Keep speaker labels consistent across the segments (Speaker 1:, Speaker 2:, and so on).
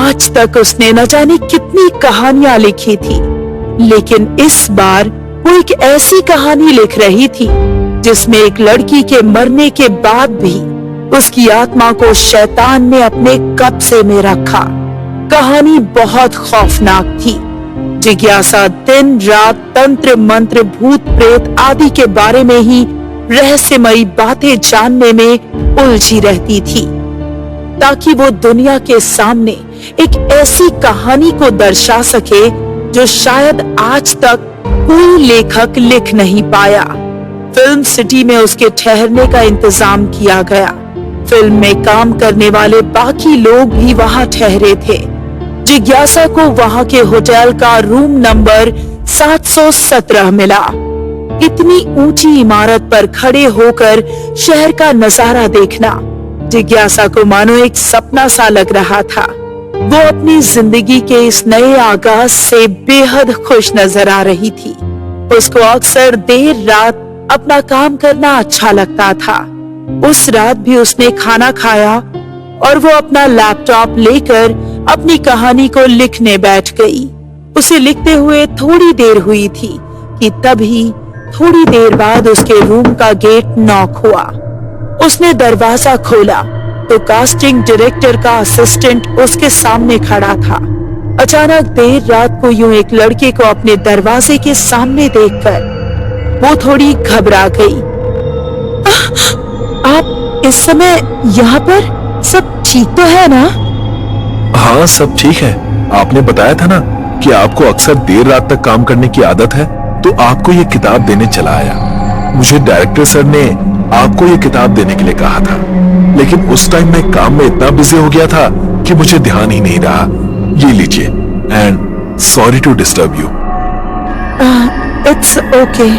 Speaker 1: आज तक उसने न जाने कितनी कहानियां लिखी थी, लेकिन इस बार वो एक ऐसी कहानी लिख रही थी जिसमें एक लड़की के मरने के बाद भी उसकी आत्मा को शैतान ने अपने कब्जे में रखा। कहानी बहुत खौफनाक थी। जिज्ञासा दिन रात तंत्र मंत्र भूत प्रेत आदि के बारे में ही रहस्यमयी बातें जानने में उलझी रहती थी, ताकि वो दुनिया के सामने एक ऐसी कहानी को दर्शा सके जो शायद आज तक कोई लेखक लिख नहीं पाया। फिल्म सिटी में उसके ठहरने का इंतजाम किया गया। फिल्म में काम करने वाले बाकी लोग भी वहां ठहरे थे। जिज्ञासा को वहां के होटल का रूम नंबर 717 मिला। इतनी ऊंची इमारत पर खड़े होकर शहर का नजारा देखना जिज्ञासा को मानो एक सपना सा लग रहा था। वो अपनी जिंदगी के इस नए आगाज से बेहद खुश नजर आ रही थी। उसको अक्सर देर रात अपना काम करना अच्छा लगता था। उस रात भी उसने खाना खाया और वो अपना लैपटॉप लेकर अपनी कहानी को लिखने बैठ गई। उसे लिखते हुए थोड़ी देर हुई थी कि तभी थोड़ी देर बाद उसके रूम का गेट नॉक हुआ। उसने दरवाजा खोला तो कास्टिंग डायरेक्टर का असिस्टेंट उसके सामने खड़ा था। अचानक देर रात को यूं एक लड़के को अपने दरवाजे के सामने देखकर वो थोड़ी घबरा गई। आप इस समय यहाँ पर? सब ठीक तो है ना?
Speaker 2: हाँ, सब ठीक है। आपने बताया था ना कि आपको अक्सर देर रात तक काम करने की आदत है, तो आपको ये किताब देने चला आया। मुझे डायरेक्टर सर ने आपको ये किताब देने के लिए कहा था, लेकिन उस टाइम मैं काम में इतना बिजी हो गया था कि मुझे ध्यान ही नहीं रहा। ये लीजिए, and sorry to disturb you.
Speaker 1: It's okay.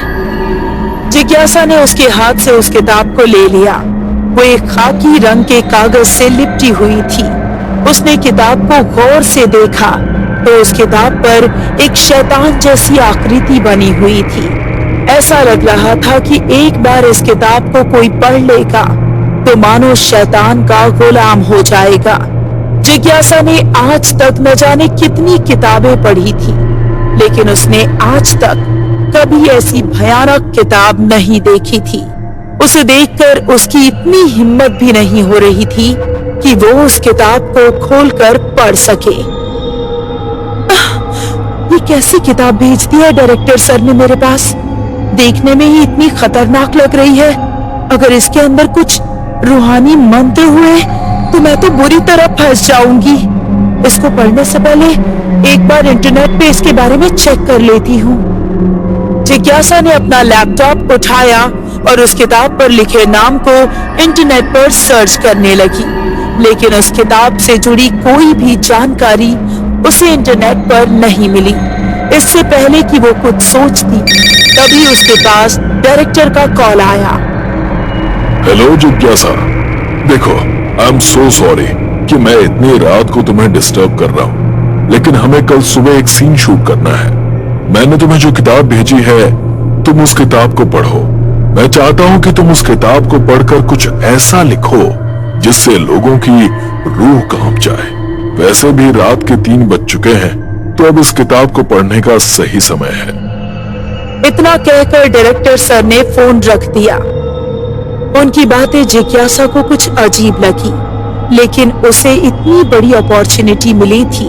Speaker 1: जिज्ञासा ने उसके हाथ से उस किताब को ले लिया। वो एक खाकी रंग के कागज से लिपटी हुई थी। उसने किताब को गौर से देखा तो उस किताब पर एक शैतान जैसी आकृति बनी हुई थी। ऐसा लग रहा था कि एक बार इस किताब को कोई पढ़ लेगा तो मानो शैतान का गुलाम हो जाएगा। जिज्ञासा ने आज तक न जाने कितनी किताबें पढ़ी थी, लेकिन उसने आज तक कभी ऐसी भयानक किताब नहीं देखी थी। उसे देखकर उसकी इतनी हिम्मत भी नहीं हो रही थी कि वो उस किताब को खोलकर पढ़ सके। ये कैसी किताब भेज दी है डायरेक्टर सर ने मेरे पास? देखने में ही इतनी खतरनाक लग रही है। अगर इसके अंदर कुछ रूहानी मंत्र हुए तो मैं तो बुरी तरह फंस जाऊंगी। इसको पढ़ने से पहले एक बार इंटरनेट पे इसके बारे में चेक कर लेती हूँ। जिज्ञासा ने अपना लैपटॉप उठाया और उस किताब पर लिखे नाम को इंटरनेट पर सर्च करने लगी, लेकिन उस किताब से जुड़ी कोई भी जानकारी उसे इंटरनेट पर नहीं मिली। इससे पहले कि वो कुछ सोचती, तभी उसके पास डायरेक्टर का कॉल आया।
Speaker 2: हेलो जिज्ञासा, देखो, आई एम सो सॉरी कि मैं इतनी रात को तुम्हें डिस्टर्ब कर रहा हूँ, लेकिन हमें कल सुबह एक सीन शूट करना है। मैंने तुम्हें जो किताब भेजी है, तुम उस किताब को पढ़ो। मैं चाहता हूँ कि तुम उस किताब को पढ़कर कुछ ऐसा लिखो जिससे लोगों की रूह कांप जाए। वैसे भी रात के 3 बज चुके हैं, तो अब इस किताब को पढ़ने का सही समय है।
Speaker 1: इतना कहकर डायरेक्टर सर ने फोन रख दिया। उनकी बातें जिज्ञासा को कुछ अजीब लगी, लेकिन उसे इतनी बड़ी अपॉर्चुनिटी मिली थी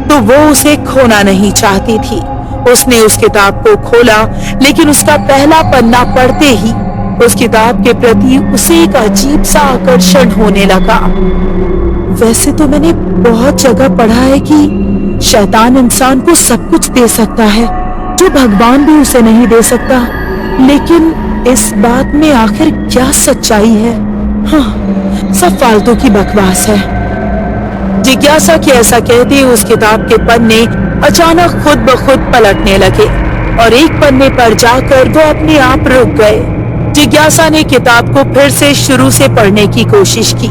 Speaker 1: तो वो उसे खोना नहीं चाहती थी। उसने उस किताब को खोला, लेकिन उसका पहला पन्ना पढ़ते ही उस किताब के प्रति उसे एक अजीब सा आकर्षण होने लगा। वैसे तो मैंने बहुत जगह पढ़ा है कि शैतान इंसान को सब कुछ दे सकता है जो भगवान भी उसे नहीं दे सकता, लेकिन इस बात में आखिर क्या सच्चाई है? हाँ, सब फालतू की बकवास है। जिज्ञासा के ऐसा कहते ही उस किताब के पन्ने अचानक खुद ब खुद पलटने लगे और एक पन्ने पर जाकर वो अपने आप रुक गए। जिज्ञासा ने किताब को फिर से शुरू से पढ़ने की कोशिश की,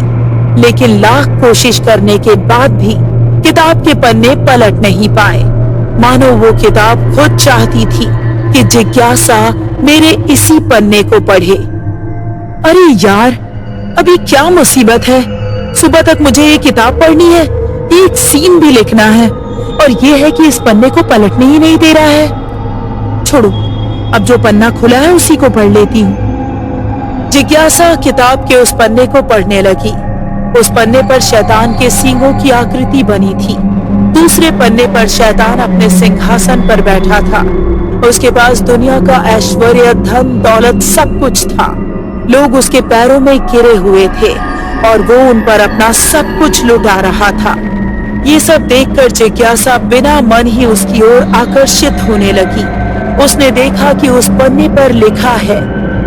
Speaker 1: लेकिन लाख कोशिश करने के बाद भी किताब के पन्ने पलट नहीं पाए। मानो वो किताब खुद चाहती थी कि जिज्ञासा मेरे इसी पन्ने को पढ़े। अरे यार, अभी क्या मुसीबत है? सुबह तक मुझे ये किताब पढ़नी है एक सीन भी लिखना है, और ये है कि इस पन्ने को पलटने ही नहीं दे रहा है। छोड़ो, अब जो पन्ना खुला है उसी को पढ़ लेती हूँ। जिज्ञासा किताब के उस पन्ने को पढ़ने लगी। उस पन्ने पर शैतान के सींगों की आकृति बनी थी। दूसरे पन्ने पर शैतान अपने सिंहासन पर बैठा था। उसके पास दुनिया का ऐश्वर्य, धन, दौलत सब कुछ था। लोग उसके पैरों में गिरे हुए थे और वो उन पर अपना सब कुछ लुटा रहा था। ये सब देखकर जिज्ञासा बिना मन ही उसकी ओर आकर्षित होने लगी। उसने देखा कि उस पन्ने पर लिखा है,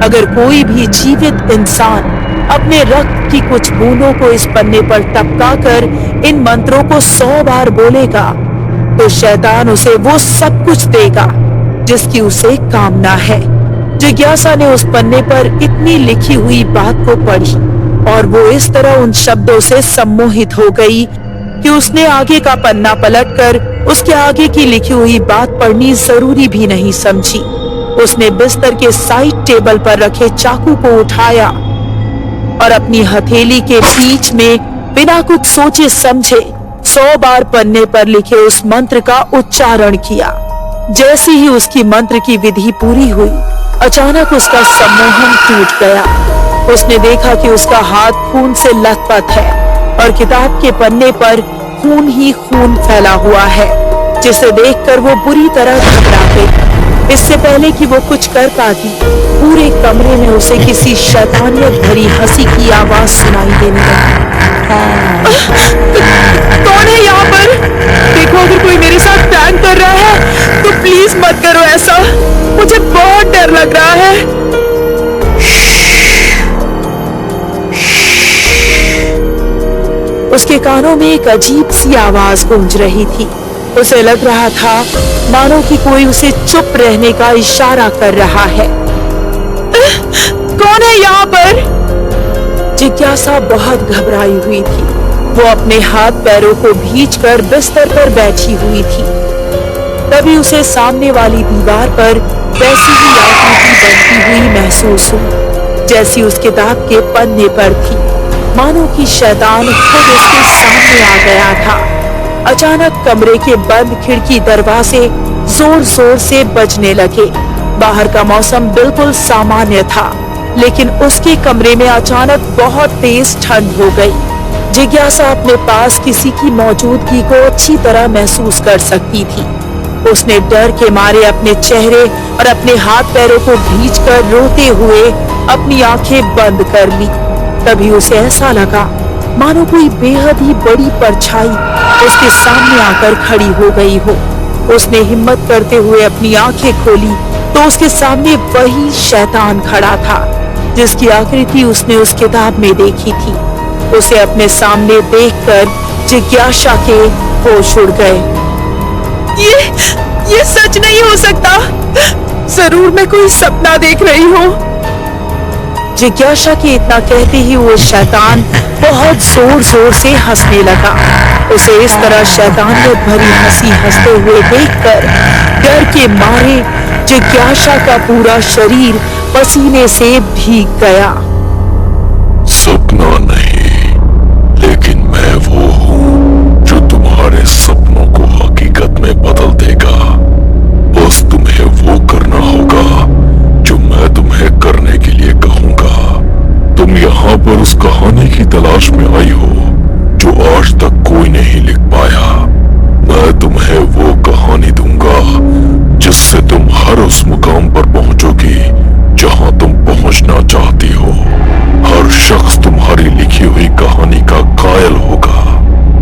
Speaker 1: अगर कोई भी जीवित इंसान अपने रक्त की कुछ बूंदों को इस पन्ने पर टपकाकर इन मंत्रों को 100 बार बोलेगा तो शैतान उसे वो सब कुछ देगा जिसकी उसे कामना है। जिज्ञासा ने उस पन्ने पर इतनी लिखी हुई बात को पढ़ी और वो इस तरह उन शब्दों से सम्मोहित हो गई कि उसने आगे का पन्ना पलटकर उसके आगे की लिखी हुई बात पढ़नी जरूरी भी नहीं समझी। उसने बिस्तर के साइड टेबल पर रखे चाकू को उठाया और अपनी हथेली के बीच में बिना कुछ सोचे समझे 100 बार पन्ने पर लिखे उस मंत्र का उच्चारण किया। जैसे ही उसकी मंत्र की विधि पूरी हुई, अचानक उसका सम्मोहन टूट गया। उसने देखा कि उसका हाथ खून से लथपथ है और किताब के पन्ने पर खून ही खून फैला हुआ है, जिसे देखकर वो बुरी तरह घबरा गई। इससे पहले कि वो कुछ कर पाती, पूरे कमरे में उसे किसी शैतानियत भरी हंसी की आवाज सुनाई देने लगी। कौन है यहाँ पर? देखो, अगर कोई मेरे साथ प्रैंक कर रहा है तो प्लीज मत करो ऐसा, मुझे बहुत डर लग रहा है। उसके कानों में एक अजीब सी आवाज गूंज रही थी। उसे लग रहा था मानो कि कोई उसे चुप रहने का इशारा कर रहा है। कौन है यहाँ पर? जिज्ञासा बहुत घबराई हुई थी। वो अपने हाथ पैरों को भींचकर बिस्तर पर बैठी हुई थी। तभी उसे सामने वाली दीवार पर वैसी ही आकृति बनती हुई महसूस हुई जैसी उस किताब के पन्ने पर थी, मानो कि शैतान खुद उसके सामने आ गया था। अचानक कमरे के बंद खिड़की दरवाजे जोर जोर से बजने लगे। बाहर का मौसम बिल्कुल सामान्य था, लेकिन उसके कमरे में अचानक बहुत तेज ठंड हो गई। जिज्ञासा अपने पास किसी की मौजूदगी को अच्छी तरह महसूस कर सकती थी। उसने डर के मारे अपने चेहरे और अपने हाथ पैरों को भींचकर रोते हुए अपनी आंखें बंद कर ली। तभी उसे ऐसा लगा मानो कोई बेहद ही बड़ी परछाई उसके सामने आकर खड़ी हो गई हो। उसने हिम्मत करते हुए अपनी आंखें खोली तो उसके सामने वही शैतान खड़ा था जिसकी आकृति उसने उस किताब में देखी थी। उसे अपने सामने देखकर जिज्ञासा के होश उड़ गए। ये सच नहीं हो सकता, जरूर मैं कोई सपना देख रही हूँ। जिज्ञासा के इतना कहते ही वो शैतान बहुत जोर जोर से हंसने लगा। उसे इस तरह शैतानियत भरी हंसी हंसते हुए देखकर डर के मारे जिज्ञासा का पूरा शरीर पसीने से भीग गया।
Speaker 2: सपना नहीं, लेकिन मैं वो हूँ जो तुम्हारे सपनों को हकीकत में बदल देगा। बस तुम्हें वो करना होगा जो मैं तुम्हें करने के लिए कहूंगा। तुम यहाँ पर उस कहानी की तलाश में आई हो जो आज तक कोई नहीं लिख पाया। मैं तुम्हें वो कहानी दूंगा जिससे तुम हर उस मुकाम पर पहुंचोगी जहां तुम पहुंचना चाहती हो। हर शख्स तुम्हारी लिखी हुई कहानी का कायल होगा।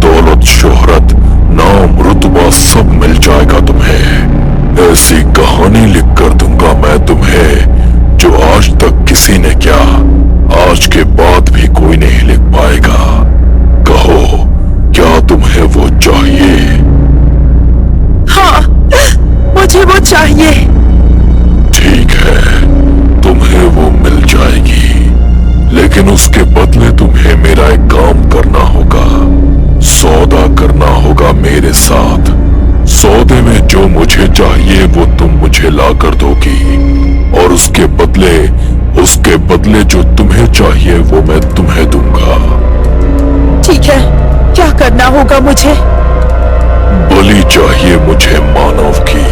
Speaker 2: दौलत, शोहरत, नाम, रुतबा सब मिल जाएगा तुम्हें। ऐसी कहानी लिख कर दूंगा मैं तुम्हें जो आज तक किसी ने क्या, आज के बाद भी कोई नहीं लिख पाएगा। कहो, क्या तुम्हें वो चाहिए?
Speaker 1: हाँ, मुझे वो चाहिए।
Speaker 2: ठीक है, तुम्हें वो मिल जाएगी, लेकिन उसके बदले तुम्हें मेरा एक काम करना होगा। सौदा करना होगा मेरे साथ। सौदे में जो मुझे चाहिए वो तुम मुझे ला कर दोगी, और उसके बदले जो तुम्हें चाहिए वो मैं तुम्हें दूंगा।
Speaker 1: ठीक है, क्या करना होगा मुझे?
Speaker 2: बलि चाहिए मुझे मानव की।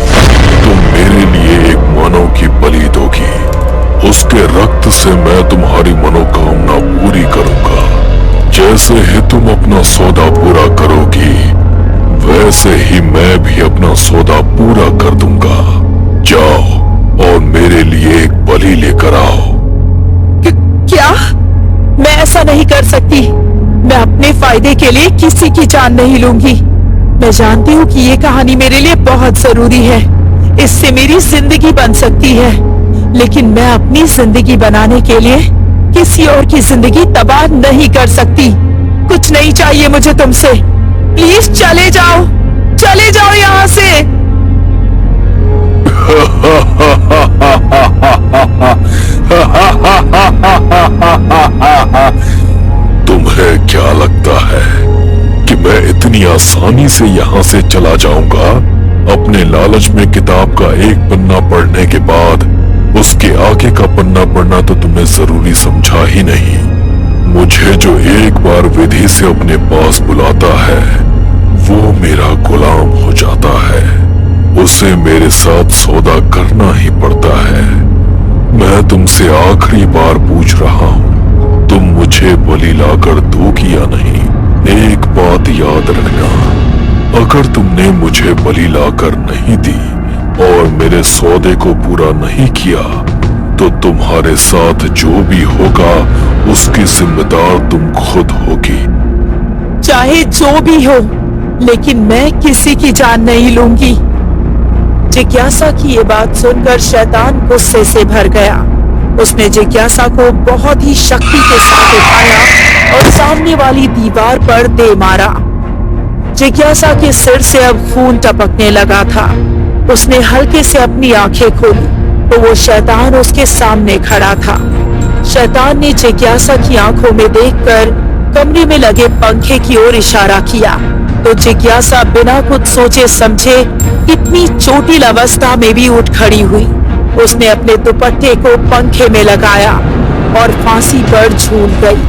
Speaker 2: तुम मेरे लिए एक मानव की बलि दोगी। उसके रक्त से मैं तुम्हारी मनोकामना पूरी करूंगा। जैसे ही तुम अपना सौदा पूरा करोगी, वैसे ही मैं भी अपना सौदा पूरा कर दूंगा। जाओ और मेरे लिए एक बलि लेकर आओ।
Speaker 1: क्या? मैं ऐसा नहीं कर सकती। मैं अपने फायदे के लिए किसी की जान नहीं लूंगी। मैं जानती हूँ कि ये कहानी मेरे लिए बहुत जरूरी है। इससे मेरी जिंदगी बन सकती है, लेकिन मैं अपनी जिंदगी बनाने के लिए किसी और की जिंदगी तबाह नहीं कर सकती। कुछ नहीं चाहिए मुझे तुमसे। प्लीज चले जाओ यहाँ से।
Speaker 2: तुम्हें क्या लगता है कि मैं इतनी आसानी से यहाँ से चला जाऊंगा? अपने लालच में किताब का एक पन्ना पढ़ने के बाद उसके आगे का पन्ना पढ़ना तो तुमने जरूरी समझा ही नहीं। मुझे जो एक बार विधि से अपने पास बुलाता है, वो मेरा गुलाम हो जाता है। उसे मेरे साथ सौदा करना ही पड़ता है। मैं तुमसे आखिरी बार पूछ रहा हूँ, तुम मुझे बलि लाकर दोगी या नहीं? एक बात याद रखना, अगर तुमने मुझे बलि लाकर नहीं दी और मेरे सौदे को पूरा नहीं किया, तो तुम्हारे साथ जो भी होगा उसकी जिम्मेदार तुम खुद होगी।
Speaker 1: चाहे जो भी हो, लेकिन मैं किसी की जान नहीं लूंगी। जिज्ञासा की ये बात सुनकर शैतान गुस्से से भर गया। उसने जिज्ञासा को बहुत ही शक्ति के साथ उठाया और सामने वाली दीवार पर दे मारा। जिज्ञासा के सिर से अब खून टपकने लगा था। उसने हल्के से अपनी आंखें खोली तो वो शैतान उसके सामने खड़ा था। शैतान ने जिज्ञासा की आंखों में देखकर कमरे में लगे पंखे की ओर इशारा किया तो जिज्ञासा बिना कुछ सोचे समझे इतनी चोटिल अवस्था में भी उठ खड़ी हुई। उसने अपने दुपट्टे को पंखे में लगाया और फांसी पर झूल गई।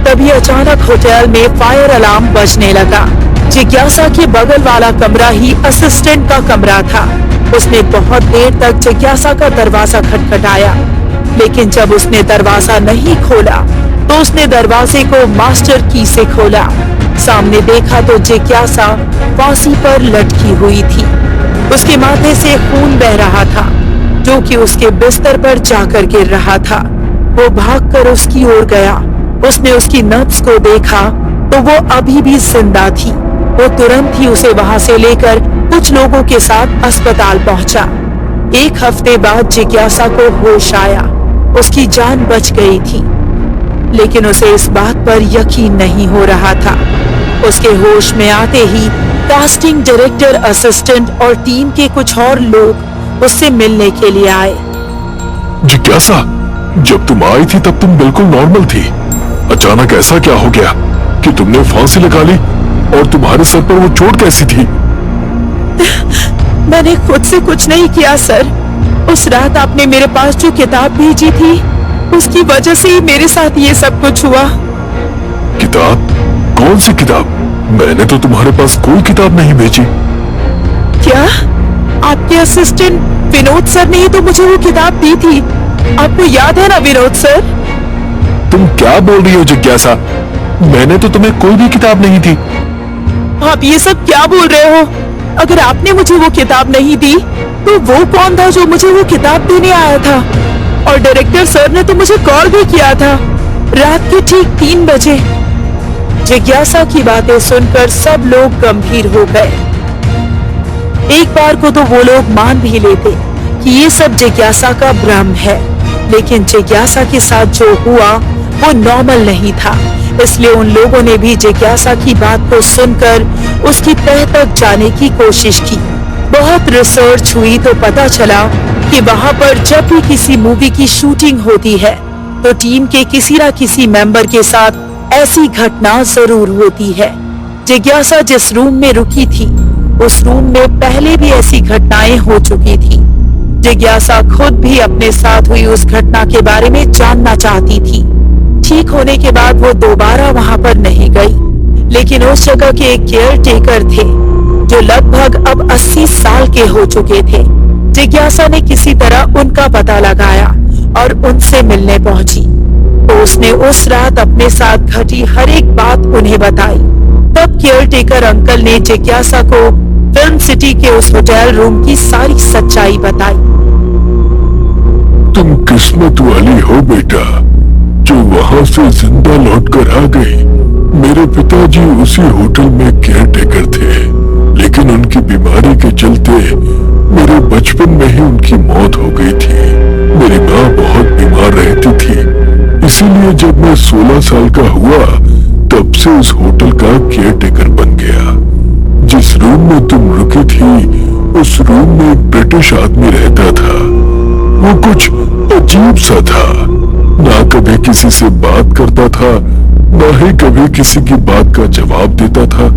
Speaker 1: तभी अचानक होटल में फायर अलार्म बजने लगा। जिज्ञासा के बगल वाला कमरा ही असिस्टेंट का कमरा था। उसने बहुत देर तक जिज्ञासा का दरवाजा खटखटाया, लेकिन जब उसने दरवाजा नहीं खोला तो उसने दरवाजे को मास्टर की से खोला। सामने देखा तो जिज्ञासा फांसी पर लटकी हुई थी। उसके माथे से खून बह रहा था, जो कि उसके बिस्तर पर जाकर गिर रहा था। वो भागकर उसकी ओर गया। उसने उसकी नब्ज को देखा तो वो अभी भी जिंदा थी। वो तुरंत ही उसे वहां से लेकर कुछ लोगों के साथ अस्पताल पहुंचा। एक हफ्ते बाद जिज्ञासा को होश आया। उसकी जान बच गई थी, लेकिन उसे इस बात पर यकीन नहीं हो रहा था। उसके होश में आते ही कास्टिंग डायरेक्टर, असिस्टेंट और टीम के कुछ और लोग उससे मिलने के लिए आए।
Speaker 2: जिज्ञासा, जब तुम आई थी तब तुम बिल्कुल नॉर्मल थी। अचानक ऐसा क्या हो गया कि तुमने फांसी लगा ली? और तुम्हारे सर पर वो चोट कैसी थी?
Speaker 1: मैंने खुद से कुछ नहीं किया सर। उस रात आपने मेरे पास जो किताब भेजी थी, उसकी वजह से ही मेरे साथ ये सब कुछ हुआ।
Speaker 2: किताब? कौन सी किताब? मैंने तो तुम्हारे पास कोई किताब नहीं भेजी।
Speaker 1: क्या? आपके असिस्टेंट विनोद सर ने ही तो मुझे वो किताब दी थी। आपको याद है ना विनोद सर?
Speaker 2: तुम क्या बोल रही हो जिज्ञासा? मैंने तो तुम्हें कोई भी किताब नहीं दी।
Speaker 1: आप ये सब क्या बोल रहे हो? अगर आपने मुझे वो किताब नहीं दी तो वो कौन था जो मुझे वो किताब देने आया था? और डायरेक्टर सर ने तो मुझे कॉल भी किया था रात के ठीक 3 बजे। जिज्ञासा की बातें सुनकर सब लोग गंभीर हो गए। एक बार को तो वो लोग मान भी लेते कि ये सब जिज्ञासा का भ्रम है, लेकिन जिज्ञासा के साथ जो हुआ वो नॉर्मल नहीं था। इसलिए उन लोगों ने भी जिज्ञासा की बात को सुनकर उसकी तह तक जाने की कोशिश की। बहुत रिसर्च हुई तो पता चला कि वहां पर जब भी किसी मूवी की शूटिंग होती है तो टीम के किसी न किसी मेंबर के साथ ऐसी घटना जरूर होती है। जिज्ञासा जिस रूम में रुकी थी, उस रूम में पहले भी ऐसी घटनाएं हो चुकी थी। जिज्ञासा खुद भी अपने साथ हुई उस घटना के बारे में जानना चाहती थी। ठीक होने के बाद वो दोबारा वहां पर नहीं गई, लेकिन उस जगह के एक केयर टेकर थे जो लगभग अब 80 साल के हो चुके थे। जिज्ञासा ने किसी तरह उनका पता लगाया और उनसे मिलने पहुंची, तो उसने उस रात अपने साथ घटी हर एक बात उन्हें बताई। तब केयर टेकर अंकल ने जिज्ञासा को फिल्म सिटी के उस होटल रूम की सारी सच्चाई बताई।
Speaker 2: तुम किस्मत वाली हो बेटा, जो वहां से जिंदा लौटकर आ गई। मेरे पिताजी उसी होटल में केयर टेकर थे, लेकिन उनकी बीमारी के चलते मेरे बचपन में ही उनकी मौत हो गई थी। मेरी माँ बहुत बीमार रहती थी, इसीलिए जब मैं 16 साल का हुआ तब से उस होटल का केयर टेकर बन गया। जिस रूम में तुम रुकी थी उस रूम में एक ब्रिटिश आदमी रहता था। वो कुछ अजीब सा था, ना कभी किसी से बात करता था, ना ही कभी किसी की बात का जवाब देता था,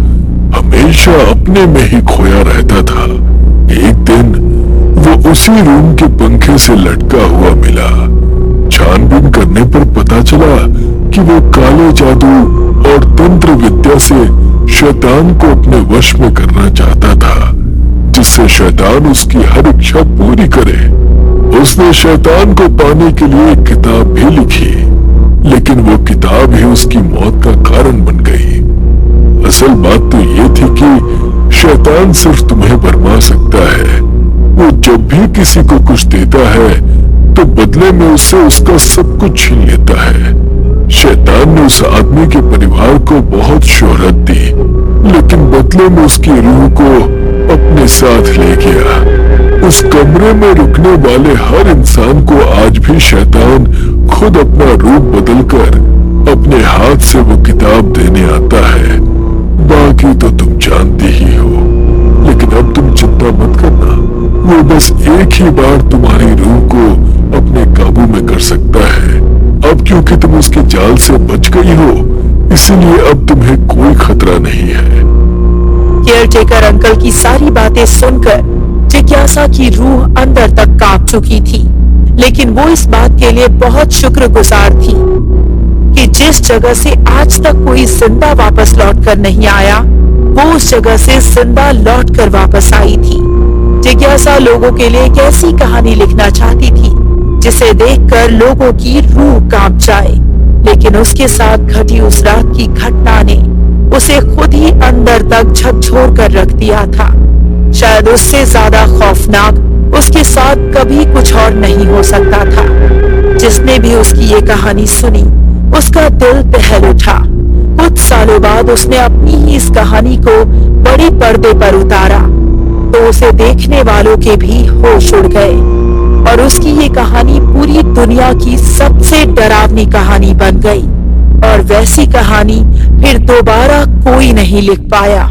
Speaker 2: हमेशा अपने में ही खोया रहता था। एक दिन वो उसी रूम के पंखे से लटका हुआ मिला। छानबीन करने पर पता चला कि वो काले जादू और तंत्र विद्या से शैतान को अपने वश में करना चाहता था, जिससे शैतान उसकी हर इच्छा पूरी करे। उसने शैतान को पाने के लिए एक किताब भी लिखी, लेकिन वो किताब ही उसकी मौत का कारण बन गई। असल बात तो ये थी कि शैतान सिर्फ तुम्हें भरमा सकता है। वो जब भी किसी को कुछ देता है तो बदले में उससे उसका सब कुछ छीन लेता है। शैतान ने उस आदमी के परिवार को बहुत शोहरत दी, लेकिन बदले में उसकी रूह को अपने साथ ले गया। उस कमरे में रुकने वाले हर इंसान को आज भी शैतान खुद अपना रूप बदलकर अपने हाथ से वो किताब देने आता है। बाकी तो तुम जानती ही हो, लेकिन अब तुम चिंता मत करना, वो बस एक ही बार तुम्हारी रूह को अपने काबू में कर सकता है। अब क्योंकि तुम उसके जाल से बच गई हो, इसलिए अब तुम्हें कोई खतरा नहीं है।
Speaker 1: केयर टेकर अंकल की सारी बातें सुनकर जिज्ञासा की रूह अंदर तक कांप चुकी थी, लेकिन वो इस बात के लिए बहुत शुक्रगुजार थी कि जिस जगह से आज तक कोई जिंदा वापस लौटकर नहीं आया, वो उस जगह से जिंदा लौटकर वापस आई थी। जिज्ञासा लोगों के लिए एक ऐसी कहानी लिखना चाहती थी जिसे देखकर लोगों की रूह कांप जाए, लेकिन उसके साथ घटी उस रात की घटना ने उसे खुद ही अंदर तक झकझोर कर रख दिया था। शायद उससे ज्यादा खौफनाक उसके साथ कभी कुछ और नहीं हो सकता था। जिसने भी उसकी ये कहानी सुनी, उसका दिल दहल उठा। कुछ सालों बाद उसने अपनी ही इस कहानी को बड़े पर्दे पर उतारा, तो उसे देखने वालों के भी होश उड़ गए और उसकी ये कहानी पूरी दुनिया की सबसे डरावनी कहानी बन गई। और वैसी कहानी फिर दोबारा कोई नहीं लिख पाया।